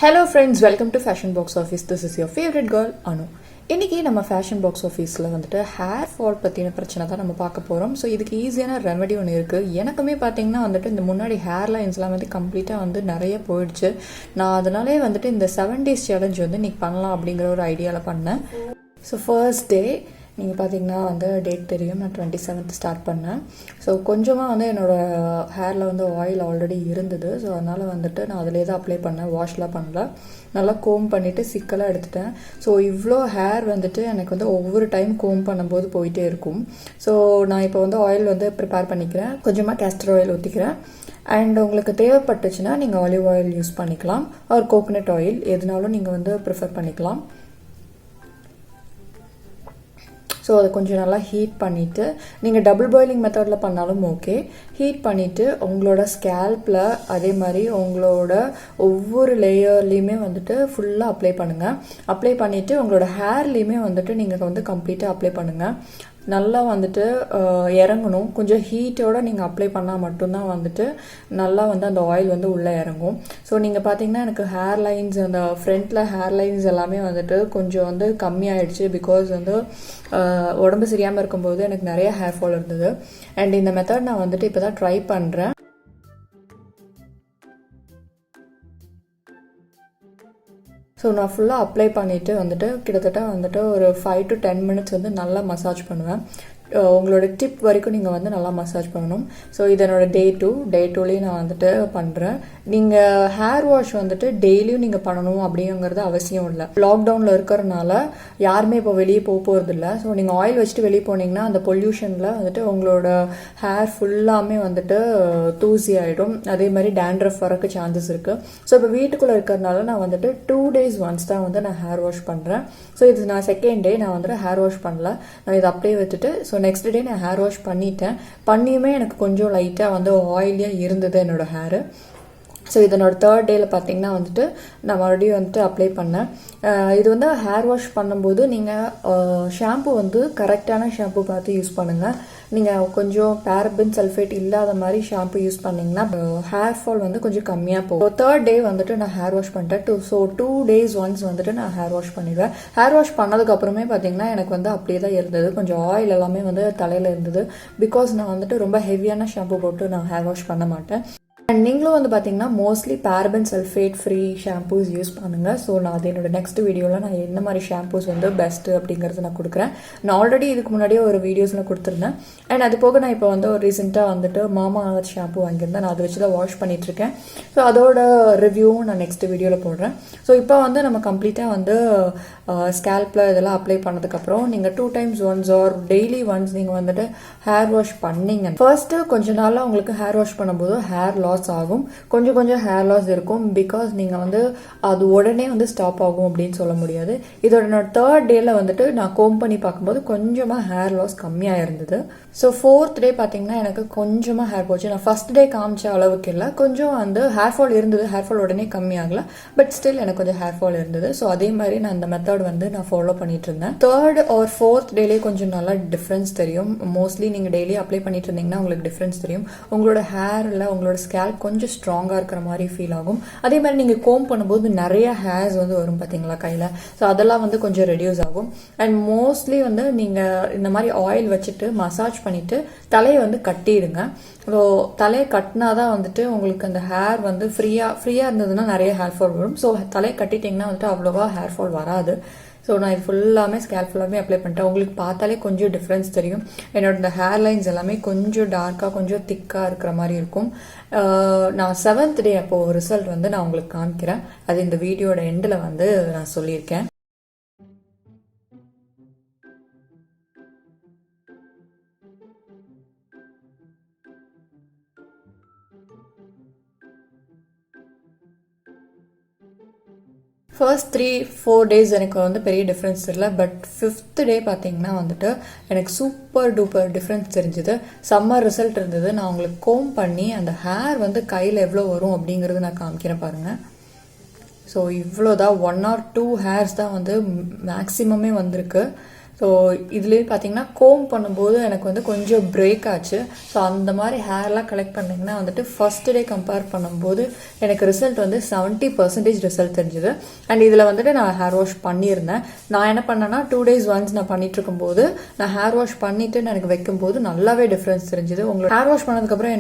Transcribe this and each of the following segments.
Hello friends, welcome to Fashion Box Office. This is your favorite girl, Anu. இன்னைக்கு நம்ம fashion box ஆஃபீஸில் வந்துட்டு hair fall பற்றின பிரச்சனை தான் நம்ம பார்க்க போகிறோம். ஸோ இதுக்கு ஈஸியான ரெமெடி ஒன்று இருக்குது. எனக்குமே பார்த்தீங்கன்னா வந்துட்டு இந்த முன்னாடி ஹேர் லைன்ஸ்லாம் வந்து கம்ப்ளீட்டாக வந்து நிறைய போயிடுச்சு. நான் அதனாலே வந்துட்டு இந்த 7 days சேலஞ்ச் வந்து இன்றைக்கி பண்ணலாம் அப்படிங்கிற ஒரு ஐடியாவில் பண்ணேன். ஸோ ஃபர்ஸ்ட் டே நீங்கள் பார்த்தீங்கன்னா வந்து டேட் தெரியும், நான் 27th ஸ்டார்ட் பண்ணேன். ஸோ கொஞ்சமாக வந்து என்னோடய ஹேரில் வந்து ஆயில் ஆல்ரெடி இருந்தது. ஸோ அதனால் வந்துட்டு நான் அதிலே தான் அப்ளை பண்ணேன், வாஷ்லாம் பண்ணல. நல்லா கோம் பண்ணிவிட்டு சிக்கலாக எடுத்துட்டேன். ஸோ இவ்வளோ ஹேர் வந்துட்டு எனக்கு வந்து ஒவ்வொரு டைம் கோம் பண்ணும்போது போயிட்டே இருக்கும். ஸோ நான் இப்போ வந்து ஆயில் வந்து ப்ரிப்பேர் பண்ணிக்கிறேன். கொஞ்சமாக கேஸ்டர் ஆயில் ஊற்றிக்கிறேன். அண்ட் உங்களுக்கு தேவைப்பட்டுச்சுன்னா நீங்கள் ஆலிவ் ஆயில் யூஸ் பண்ணிக்கலாம், ஒரு கோகோனட் ஆயில் எதுனாலும் நீங்கள் வந்து ப்ரிஃபர் பண்ணிக்கலாம். ஸோ அதை கொஞ்சம் நல்லா ஹீட் பண்ணிவிட்டு, நீங்கள் டபுள் பாயிலிங் மெத்தடில் பண்ணாலும் ஓகே. ஹீட் பண்ணிவிட்டு உங்களோட ஸ்கேல்பில் அதே மாதிரி உங்களோட ஒவ்வொரு லேயர்லேயுமே வந்துட்டு ஃபுல்லாக அப்ளை பண்ணுங்கள். அப்ளை பண்ணிவிட்டு உங்களோட ஹேர்லேயுமே வந்துட்டு நீங்கள் வந்து கம்ப்ளீட்டாக அப்ளை பண்ணுங்கள். நல்லா வந்துட்டு இறங்கணும். கொஞ்சம் ஹீட்டோடு நீங்கள் அப்ளை பண்ணால் மட்டும்தான் வந்துட்டு நல்லா வந்து அந்த ஆயில் வந்து உள்ளே இறங்கும். ஸோ நீங்கள் பார்த்தீங்கன்னா எனக்கு ஹேர் லைன்ஸ், அந்த ஃப்ரண்ட்டில் ஹேர் லைன்ஸ் எல்லாமே வந்துட்டு கொஞ்சம் வந்து கம்மியாயிடுச்சு. பிகாஸ் வந்து உடம்பு சரியாமல் இருக்கும்போது எனக்கு நிறைய ஹேர் ஃபால் இருந்தது. அண்ட் இந்த மெத்தட் நான் வந்துட்டு இப்போ தான் ட்ரை பண்ணுறேன். ஸோ நான் ஃபுல்லாக அப்ளை பண்ணிவிட்டு வந்துட்டு கிட்டத்தட்ட வந்துட்டு ஒரு 5 to 10 minutes வந்து நல்லா மசாஜ் பண்ணுவேன். உங்களோட டிப் வரைக்கும் நீங்கள் வந்து நல்லா மசாஜ் பண்ணணும். ஸோ இதனோட டே 2லேயும் நான் வந்துட்டு பண்ணுறேன். நீங்கள் ஹேர் வாஷ் வந்துட்டு டெய்லியும் நீங்கள் பண்ணணும் அப்படிங்கிறது அவசியம் இல்லை. லாக்டவுனில் இருக்கிறனால யாருமே இப்போ வெளியே போகிறது இல்லை. ஸோ நீங்கள் ஆயில் வச்சுட்டு வெளியே போனீங்கன்னா அந்த பொல்யூஷனில் வந்துட்டு உங்களோட ஹேர் ஃபுல்லாமே வந்துட்டு தூசி ஆகிடும். அதே மாதிரி டேண்ட்ரஃப் வரக்கு சான்சஸ் இருக்குது. ஸோ இப்போ வீட்டுக்குள்ளே இருக்கிறதுனால நான் வந்துட்டு 2 days once தான் வந்து நான் ஹேர் வாஷ் பண்ணுறேன். ஸோ இது நான் செகண்ட் டே நான் வந்துட்டு ஹேர் வாஷ் பண்ணல, நான் இதை அப்படியே வச்சுட்டு ஸோ நெக்ஸ்ட் டே நான் ஹேர் வாஷ் பண்ணிட்டேன். பண்ணியுமே எனக்கு கொஞ்சம் லைட்டாக வந்து ஆயிலியாக இருந்தது என்னோடய ஹேரு. ஸோ இதனோட 3rd டேயில் பார்த்தீங்கன்னா வந்துட்டு நான் மறுபடியும் வந்துட்டு அப்ளை பண்ணேன். இது வந்து ஹேர் வாஷ் பண்ணும்போது நீங்கள் ஷாம்பு வந்து கரெக்டான ஷாம்பு பார்த்து யூஸ் பண்ணுங்கள். நீங்கள் கொஞ்சம் பேரபின் சல்ஃபேட் இல்லாத மாதிரி ஷாம்பு யூஸ் பண்ணிங்கன்னா ஹேர் ஃபால் வந்து கொஞ்சம் கம்மியாக போகும். 3rd டே வந்துட்டு நான் ஹேர் வாஷ் பண்ணிட்டேன். ஸோ 2 days once வந்துட்டு நான் ஹேர் வாஷ் பண்ணிடுவேன். ஹேர் வாஷ் பண்ணதுக்கப்புறமே பார்த்தீங்கன்னா எனக்கு வந்து அப்படியே தான் இருந்தது. கொஞ்சம் ஆயில் எல்லாமே வந்து தலையில் இருந்தது. பிகாஸ் நான் வந்துட்டு ரொம்ப ஹெவியான ஷாம்பு போட்டு நான் ஹேர் வாஷ் பண்ண மாட்டேன். அண்ட் நீங்களும் வந்து பார்த்தீங்கன்னா mostly paraben sulphate free shampoos use பண்ணுங்கள். ஸோ நான் அது என்னோட நெக்ஸ்ட் வீடியோவில் நான் என்ன மாதிரி ஷாம்பூஸ் வந்து பெஸ்ட்டு அப்படிங்கிறது நான் கொடுக்குறேன். நான் ஆல்ரெடி இதுக்கு முன்னாடியே ஒரு வீடியோஸில் கொடுத்துருந்தேன். அண்ட் அது போக நான் இப்போ வந்து ஒரு ரீசெண்டாக வந்துட்டு மாமா ஷாம்பூ வாங்கியிருந்தேன். நான் அதை வச்சு தான் வாஷ் பண்ணிகிட்ருக்கேன். ஸோ அதோட ரிவ்யூவும் நான் நெக்ஸ்ட் வீடியோவில் போடுறேன். ஸோ இப்போ வந்து நம்ம கம்ப்ளீட்டாக வந்து ஸ்கேல்பில் இதெல்லாம் அப்ளை பண்ணதுக்கப்புறம் நீங்கள் 2 times once or daily once நீங்கள் வந்துட்டு ஹேர் வாஷ் பண்ணிங்க. ஃபர்ஸ்ட்டு கொஞ்ச நாளாக உங்களுக்கு ஹேர் வாஷ் பண்ணும்போது ஹேர் லாஸ் ஆகும், கொஞ்சம் ஹேர் லாஸ் இருக்கும். பிகாஸ் நீங்கள் வந்து அது உடனே வந்து ஸ்டாப் ஆகும் அப்படின்னு சொல்ல முடியாது. இதோட 3rd டேயில் வந்துட்டு நான் கோம் பண்ணி பார்க்கும்போது கொஞ்சமாக ஹேர் லாஸ் கம்மியாக இருந்தது. ஸோ 4th டே பார்த்தீங்கன்னா எனக்கு கொஞ்சமாக ஹேர் போச்சு. நான் ஃபர்ஸ்ட் டே காமிச்ச அளவுக்கு இல்லை, கொஞ்சம் வந்து ஹேர் ஃபால் இருந்தது. ஹேர் ஃபால் உடனே கம்மியாகல, பட் ஸ்டில் எனக்கு கொஞ்சம் ஹேர் ஃபால் இருந்தது. ஸோ அதே மாதிரி நான் அந்த மெத்தட் வந்து நான் ஃபாலோ பண்ணிட்டு இருந்தேன். 3rd or 4th டேலே கொஞ்சம் நல்லா டிஃப்ரென்ஸ் தெரியும். மோஸ்ட்லி நீங்கள் டெய்லி அப்ளை பண்ணிட்டு இருந்தீங்கன்னா உங்களுக்கு டிஃப்ரென்ஸ் தெரியும். உங்களோட ஹேரில் உங்களோட ஸ்கேல்ப் கொஞ்சம் ஸ்ட்ராங்காக இருக்கிற மாதிரி ஃபீல் ஆகும். அதே மாதிரி நீங்கள் கோம் பண்ணும்போது நிறைய ஹேர்ஸ் வந்து வரும் பார்த்தீங்களா கையில். ஸோ அதெல்லாம் வந்து கொஞ்சம் ரெடியூஸ் ஆகும். அண்ட் மோஸ்ட்லி வந்து நீங்கள் இந்த மாதிரி ஆயில் வச்சுட்டு மசாஜ் பண்ணிவிட்டு தலையை வந்து கட்டிடுங்க. ஸோ தலையை கட்டினா தான் வந்துட்டு உங்களுக்கு அந்த ஹேர் வந்து ஃப்ரீயாக இருந்ததுன்னா நிறைய ஹேர் ஃபால் வரும். ஸோ தலையை கட்டிட்டிங்கன்னா வந்துட்டு அவ்வளோவா ஹேர் ஃபால் வராது. ஸோ நான் இது ஃபுல்லாமே ஸ்கேல்ப் ஃபுல்லாமே அப்ளை பண்ணிட்டேன். உங்களுக்கு பார்த்தாலே கொஞ்சம் டிஃப்ரென்ஸ் தெரியும். என்னோட இந்த ஹேர் லைன்ஸ் எல்லாமே கொஞ்சம் டார்க்காக கொஞ்சம் திக்காக இருக்கிற மாதிரி இருக்கும். நான் 7th டே அப்போது ரிசல்ட் வந்து நான் உங்களுக்கு காமிக்கிறேன். அது இந்த வீடியோட எண்டில் வந்து நான் சொல்லியிருக்கேன். ஃபர்ஸ்ட் 3-4 days எனக்கு வந்து பெரிய டிஃப்ரென்ஸ் தெரியல. பட் 5th டே பார்த்தீங்கன்னா வந்துட்டு எனக்கு சூப்பர் டூப்பர் டிஃப்ரென்ஸ் தெரிஞ்சுது. செம்ம ரிசல்ட் இருந்தது. நான் உங்களுக்கு கோம் பண்ணி அந்த ஹேர் வந்து கையில் எவ்வளோ வரும் அப்படிங்கிறது நான் காமிக்கிறேன் பாருங்கள். ஸோ இவ்வளோதான், 1 or 2 hairs தான் வந்து மேக்ஸிமமே வந்திருக்கு. ஸோ இதுலேயே பார்த்தீங்கன்னா கோம் பண்ணும்போது எனக்கு வந்து கொஞ்சம் பிரேக் ஆச்சு. ஸோ அந்த மாதிரி ஹேர்லாம் கலெக்ட் பண்ணிங்கன்னா வந்துட்டு ஃபர்ஸ்ட் டே கம்பேர் பண்ணும்போது எனக்கு ரிசல்ட் வந்து 70% ரிசல்ட் தெரிஞ்சுது. அண்ட் இதில் வந்துட்டு நான் ஹேர் வாஷ் பண்ணியிருந்தேன். நான் என்ன பண்ணேன்னா 2 days ஒன்ஸ் நான் பண்ணிட்டு இருக்கும்போது நான் ஹேர் வாஷ் பண்ணிட்டு எனக்கு வைக்கும்போது நல்லாவே டிஃப்ரென்ஸ் தெரிஞ்சுது. உங்களுக்கு ஹேர் வாஷ் பண்ணதுக்கப்புறம்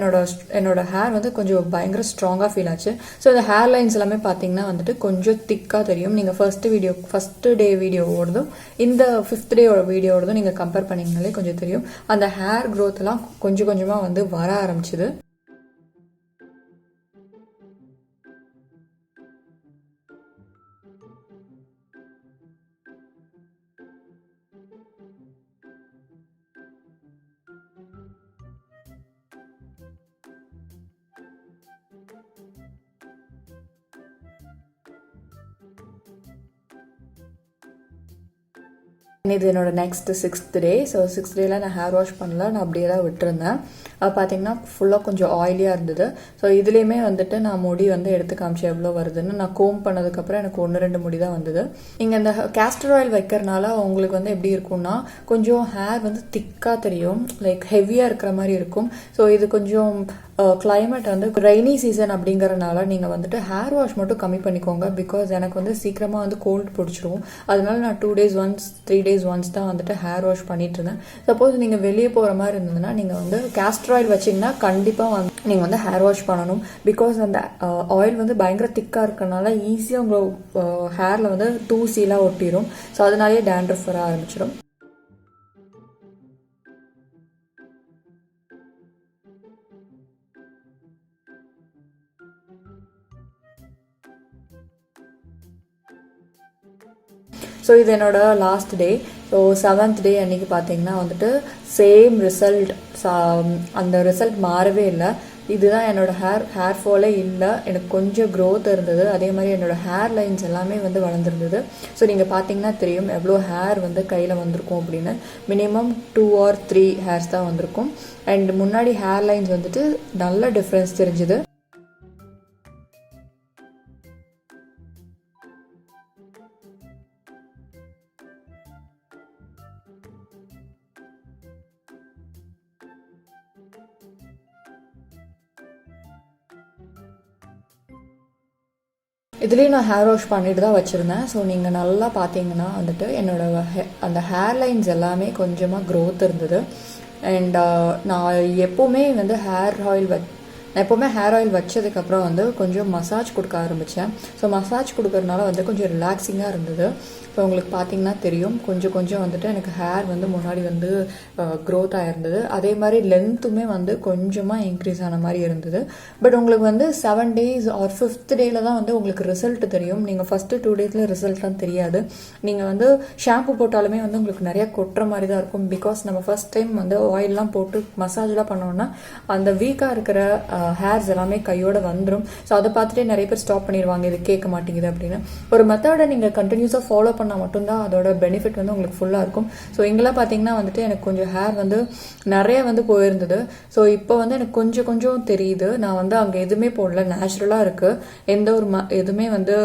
என்னோட ஹேர் வந்து கொஞ்சம் பயங்கர ஸ்ட்ராங்காக ஃபீல் ஆச்சு. ஸோ இந்த ஹேர் லைன்ஸ் எல்லாமே பார்த்தீங்கன்னா வந்துட்டு கொஞ்சம் திக்காக தெரியும். நீங்கள் ஃபர்ஸ்ட் டே வீடியோவோடதும் இந்த 5th டே வீடியோவோடதும் நீங்கள் கம்பேர் பண்ணிங்கனாலே கொஞ்சம் தெரியும். அந்த ஹேர் க்ரோத் எல்லாம் கொஞ்சம் கொஞ்சமாக வந்து வர ஆரம்பிச்சுது. இது என்னோட நெக்ஸ்ட் 6th டே. ஸோ 6th டேல நான் ஹேர் வாஷ் பண்ணல, நான் அப்படியே தான் விட்டுருந்தேன். அது பார்த்தீங்கன்னா ஃபுல்லாக கொஞ்சம் ஆயிலியாக இருந்தது. ஸோ இதுலேயுமே வந்துட்டு நான் முடி வந்து எடுத்து காமிச்சேன் எவ்வளோ வருதுன்னு. நான் கோம் பண்ணதுக்கப்புறம் எனக்கு 1-2 முடி தான் வந்தது. இங்கே இந்த கேஸ்டர் ஆயில் வைக்கிறனால உங்களுக்கு வந்து எப்படி இருக்கும்னா கொஞ்சம் ஹேர் வந்து திக்காக தெரியும், லைக் ஹெவியாக இருக்கிற மாதிரி இருக்கும். ஸோ இது கொஞ்சம் கிளைமேட் வந்து ரெய்னி சீசன் அப்படிங்கறனால நீங்கள் வந்துட்டு ஹேர் வாஷ் மட்டும் கம்மி பண்ணிக்கோங்க. பிகாஸ் எனக்கு வந்து சீக்கிரமாக வந்து கோல்டு பிடிச்சிரும். அதனால நான் 2 days ஒன்ஸ் 3 days ஒன்ஸ் தான் வந்துட்டு ஹேர் வாஷ் பண்ணிட்டு இருந்தேன். சப்போஸ் நீங்கள் வெளியே போகிற மாதிரி இருந்ததுன்னா நீங்கள் வந்து கேஸ்டர் ஆயில் வச்சிங்கன்னா கண்டிப்பாக வந்து நீங்கள் வந்து ஹேர் வாஷ் பண்ணணும். பிகாஸ் அந்த ஆயில் வந்து பயங்கர திக்காக இருக்கனால ஈஸியாக உங்களோட ஹேரில் வந்து தூசிலாம் ஒட்டிடும். ஸோ அதனாலேயே டேண்ட்ரஃப் வர ஆரம்பிச்சிடும். ஸோ இது என்னோட லாஸ்ட் டே. ஸோ 7th டே அன்றைக்கி பார்த்தீங்கன்னா வந்துட்டு சேம் ரிசல்ட். அந்த ரிசல்ட் மாறவே இல்லை. இதுதான் என்னோட ஹேர் ஃபாலே இல்லை, எனக்கு கொஞ்சம் க்ரோத் இருந்தது. அதே மாதிரி என்னோட ஹேர் லைன்ஸ் எல்லாமே வந்து வளர்ந்துருந்தது. ஸோ நீங்கள் பார்த்தீங்கன்னா தெரியும் எவ்வளோ ஹேர் வந்து கையில் வந்திருக்கும் அப்படின்னு. மினிமம் 2 or 3 ஹேர்ஸ் தான் வந்திருக்கும். அண்ட் முன்னாடி ஹேர் லைன்ஸ் வந்துட்டு நல்ல டிஃப்ரென்ஸ் தெரிஞ்சுது. இதுலேயும் நான் ஹேர் வாஷ் பண்ணிட்டு தான் வச்சுருந்தேன். ஸோ நீங்கள் நல்லா பார்த்தீங்கன்னா வந்துட்டு என்னோட அந்த ஹேர் லைன்ஸ் எல்லாமே கொஞ்சமாக க்ரோத் இருந்தது. அண்ட் நான் எப்போவுமே வந்து ஹேர் ஆயில் வச்சதுக்கப்புறம் வந்து கொஞ்சம் மசாஜ் கொடுக்க ஆரம்பித்தேன். ஸோ மசாஜ் கொடுக்கறதுனால வந்து கொஞ்சம் ரிலாக்ஸிங்காக இருந்தது. ஸோ உங்களுக்கு பார்த்தீங்கன்னா தெரியும் கொஞ்சம் கொஞ்சம் வந்துட்டு எனக்கு ஹேர் வந்து முன்னாடி வந்து க்ரோத் ஆகிருந்தது. அதே மாதிரி லென்த்துமே வந்து கொஞ்சமாக இன்க்ரீஸ் ஆன மாதிரி இருந்தது. பட் உங்களுக்கு வந்து 7 days ஆர் 5th டேல தான் வந்து உங்களுக்கு ரிசல்ட் தெரியும். நீங்கள் ஃபஸ்ட்டு 2 daysல ரிசல்ட்லாம் தெரியாது. நீங்கள் வந்து ஷாம்பு போட்டாலுமே வந்து உங்களுக்கு நிறையா கொட்டுற மாதிரி தான் இருக்கும். பிகாஸ் நம்ம ஃபஸ்ட் டைம் வந்து ஆயிலெலாம் போட்டு மசாஜ்லாம் பண்ணோன்னா அந்த வீக்காக இருக்கிற ஹேர்ஸ் எல்லாமே கையோட வந்துடும். ஸோ அதை பார்த்துட்டே நிறைய பேர் ஸ்டாப் பண்ணிடுவாங்க, இது கேட்க மாட்டேங்குது அப்படின்னு. ஒரு மெத்தடை நீங்கள் கண்டினியூஸாக ஃபாலோ பண்ணால் மட்டும்தான் அதோட பெனிஃபிட் வந்து உங்களுக்கு ஃபுல்லாக இருக்கும். ஸோ இங்கெல்லாம் பார்த்தீங்கன்னா வந்துட்டு எனக்கு கொஞ்சம் ஹேர் வந்து நிறைய வந்து போயிருந்தது. ஸோ இப்போ வந்து எனக்கு கொஞ்சம் கொஞ்சம் தெரியுது. நான் வந்து அங்கே எதுவுமே போடல, நேச்சுரலாக இருக்குது. எந்த ஒரு எதுவுமே வந்து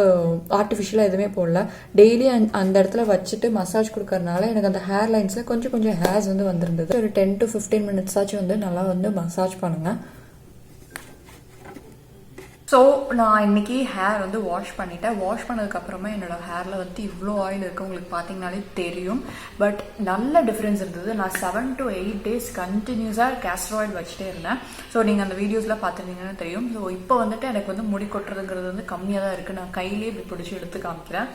ஆர்டிஃபிஷியலாக எதுவுமே போடல. டெய்லி அந்த இடத்துல வச்சுட்டு மசாஜ் கொடுக்கறதுனால எனக்கு அந்த ஹேர் லைன்ஸில் கொஞ்சம் கொஞ்சம் ஹேர்ஸ் வந்து வந்திருந்தது. ஒரு 10 to 15 minutes ஆச்சும் வந்து நல்லா வந்து மசாஜ் பண்ணுங்கள். ஸோ நான் இன்னைக்கு ஹேர் வந்து வாஷ் பண்ணிட்டேன். வாஷ் பண்ணதுக்கப்புறமா என்னோட ஹேரில் வந்து இவ்வளோ ஆயில் இருக்குது, உங்களுக்கு பார்த்தீங்கனாலே தெரியும். பட் நல்ல டிஃப்ரென்ஸ் இருந்தது. நான் 7 to 8 days கண்டினியூஸாக கேஸ்டர் ஆயில் வச்சுட்டே இருந்தேன். ஸோ நீங்கள் அந்த வீடியோஸ்லாம் பார்த்துருந்தீங்கன்னு தெரியும். ஸோ இப்போ வந்துட்டு எனக்கு வந்து முடி கொட்டுறதுங்கிறது வந்து கம்மியாக தான் இருக்குது. நான் கையிலே இப்படி பிடிச்சி எடுத்து காமிக்கிறேன்.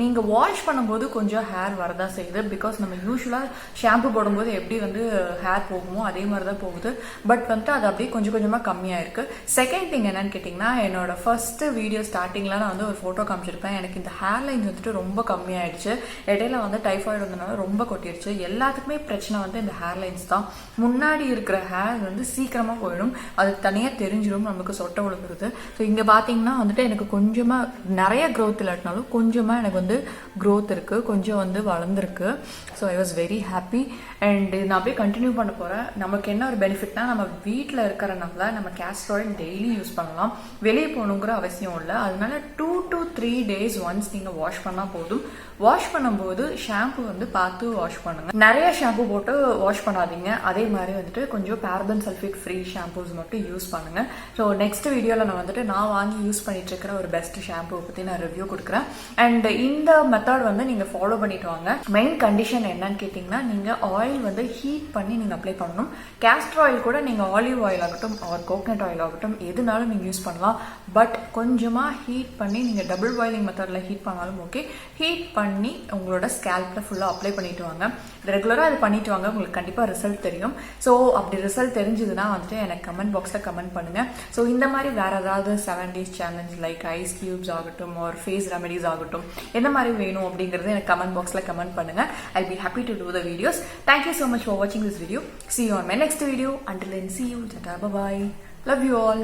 நீங்கள் வாஷ் பண்ணும்போது கொஞ்சம் ஹேர் வரதான் செய்யுது. பிகாஸ் நம்ம யூஸ்வலாக ஷாம்பு போடும்போது எப்படி வந்து ஹேர் போகுமோ அதே மாதிரி தான் போகுது. பட் வந்துட்டு அது அப்படியே கொஞ்சம் கொஞ்சமாக கம்மியாக இருக்குது. செகண்ட் திங் என்னன்னு கேட்டிங்கன்னா, என்னோட ஃபர்ஸ்ட் வீடியோ ஸ்டார்டிங்கில் நான் வந்து ஒரு ஃபோட்டோ காமிச்சிருப்பேன். எனக்கு இந்த ஹேர் லைன்ஸ் வந்துட்டு ரொம்ப கம்மியாயிடுச்சு. இடையில வந்து டைஃபாய்டு வந்தனால ரொம்ப கொட்டிடுச்சு. எல்லாத்துக்குமே பிரச்சனை வந்து இந்த ஹேர் லைன்ஸ் தான். முன்னாடி இருக்கிற ஹேர் வந்து சீக்கிரமாக போயிடும், அது தனியாக தெரிஞ்சிடும், நமக்கு சொட்டை விழுந்துருது. ஸோ இங்கே பார்த்தீங்கன்னா வந்துட்டு எனக்கு கொஞ்சமாக நிறைய க்ரோத் இல்லாட்டினாலும் கொஞ்சமாக எனக்கு வந்து க்ரோத் இருக்குது, கொஞ்சம் வந்து வளர்ந்துருக்கு. So I was very happy. And நான் அப்படியே கண்டினியூ பண்ண போகிறேன். நமக்கு என்ன ஒரு பெனிஃபிட்னா, நம்ம வீட்டில் இருக்கிறனால நம்ம கேஸ்டர் ஆயில் டெய்லி யூஸ் பண்ணலாம். பண்ணலாம். வெளியே போகணுங்கிற அவசியம் இல்லை. அதனால 2 to 3 days ஒன்ஸ் நீங்கள் வாஷ் பண்ணால் போதும். வாஷ் பண்ணும்போது ஷாம்பு வந்து பார்த்து வாஷ் பண்ணுங்க. நிறைய ஷாம்பு போட்டு வாஷ் பண்ணாதீங்க. அதே மாதிரி வந்துட்டு கொஞ்சம் பாரபன் சல்ஃபேட் ஃப்ரீ ஷாம்பூஸ் மட்டும் யூஸ் பண்ணுங்க. ஸோ நெக்ஸ்ட் வீடியோவில் நான் வந்துட்டு நான் வாங்கி யூஸ் பண்ணிட்டு இருக்கிற ஒரு பெஸ்ட் ஷாம்பு பற்றி நான் ரிவ்யூ கொடுக்குறேன். அண்ட் இந்த மெத்தட் வந்து நீங்கள் ஃபாலோ பண்ணிட்டு வாங்க. மெயின் கண்டிஷன் என்னன்னு கேட்டிங்கன்னா, நீங்கள் ஆயில் வந்து ஹீட் பண்ணி நீங்கள் அப்ளை பண்ணணும். கேஸ்டர் ஆயில் கூட நீங்கள் ஆலிவ் ஆயில் ஆகட்டும் ஆர் கோகனட் ஆயில் ஆகட்டும் எதுனாலும் நீங்கள் யூஸ் பண்ணலாம். பட் கொஞ்சமாக ஹீட் பண்ணி நீங்கள் டபுள் பாயிலிங் மெத்தடில் ஹீட் பண்ணாலும் ஓகே. ஹீட் பண்ணி உங்களோட ஸ்கேல்பில் ஃபுல்லாக அப்ளை பண்ணிட்டு வாங்க. ரெகுலராக இது பண்ணிட்டு வாங்க. உங்களுக்கு கண்டிப்பாக ரிசல்ட் தெரியும். ஸோ அப்படி ரிசல்ட் தெரிஞ்சதுன்னா வந்துட்டு எனக்கு கமெண்ட் பாக்ஸில் கமெண்ட் பண்ணுங்கள். ஸோ இந்த மாதிரி வேறு ஏதாவது 7 days challenge like ice cubes ஆகட்டும் ஒரு ஃபேஸ் ரெமெடிஸ் ஆகட்டும் எந்த மாதிரி வேணும் அப்படிங்கிறது எனக்கு கமெண்ட் பாக்ஸில் கமெண்ட் பண்ணுங்கள். I'll be happy to do the videos. Thank you so much for watching this video. See you on my next video. Until then, see you. Tata, bye bye. Love you all.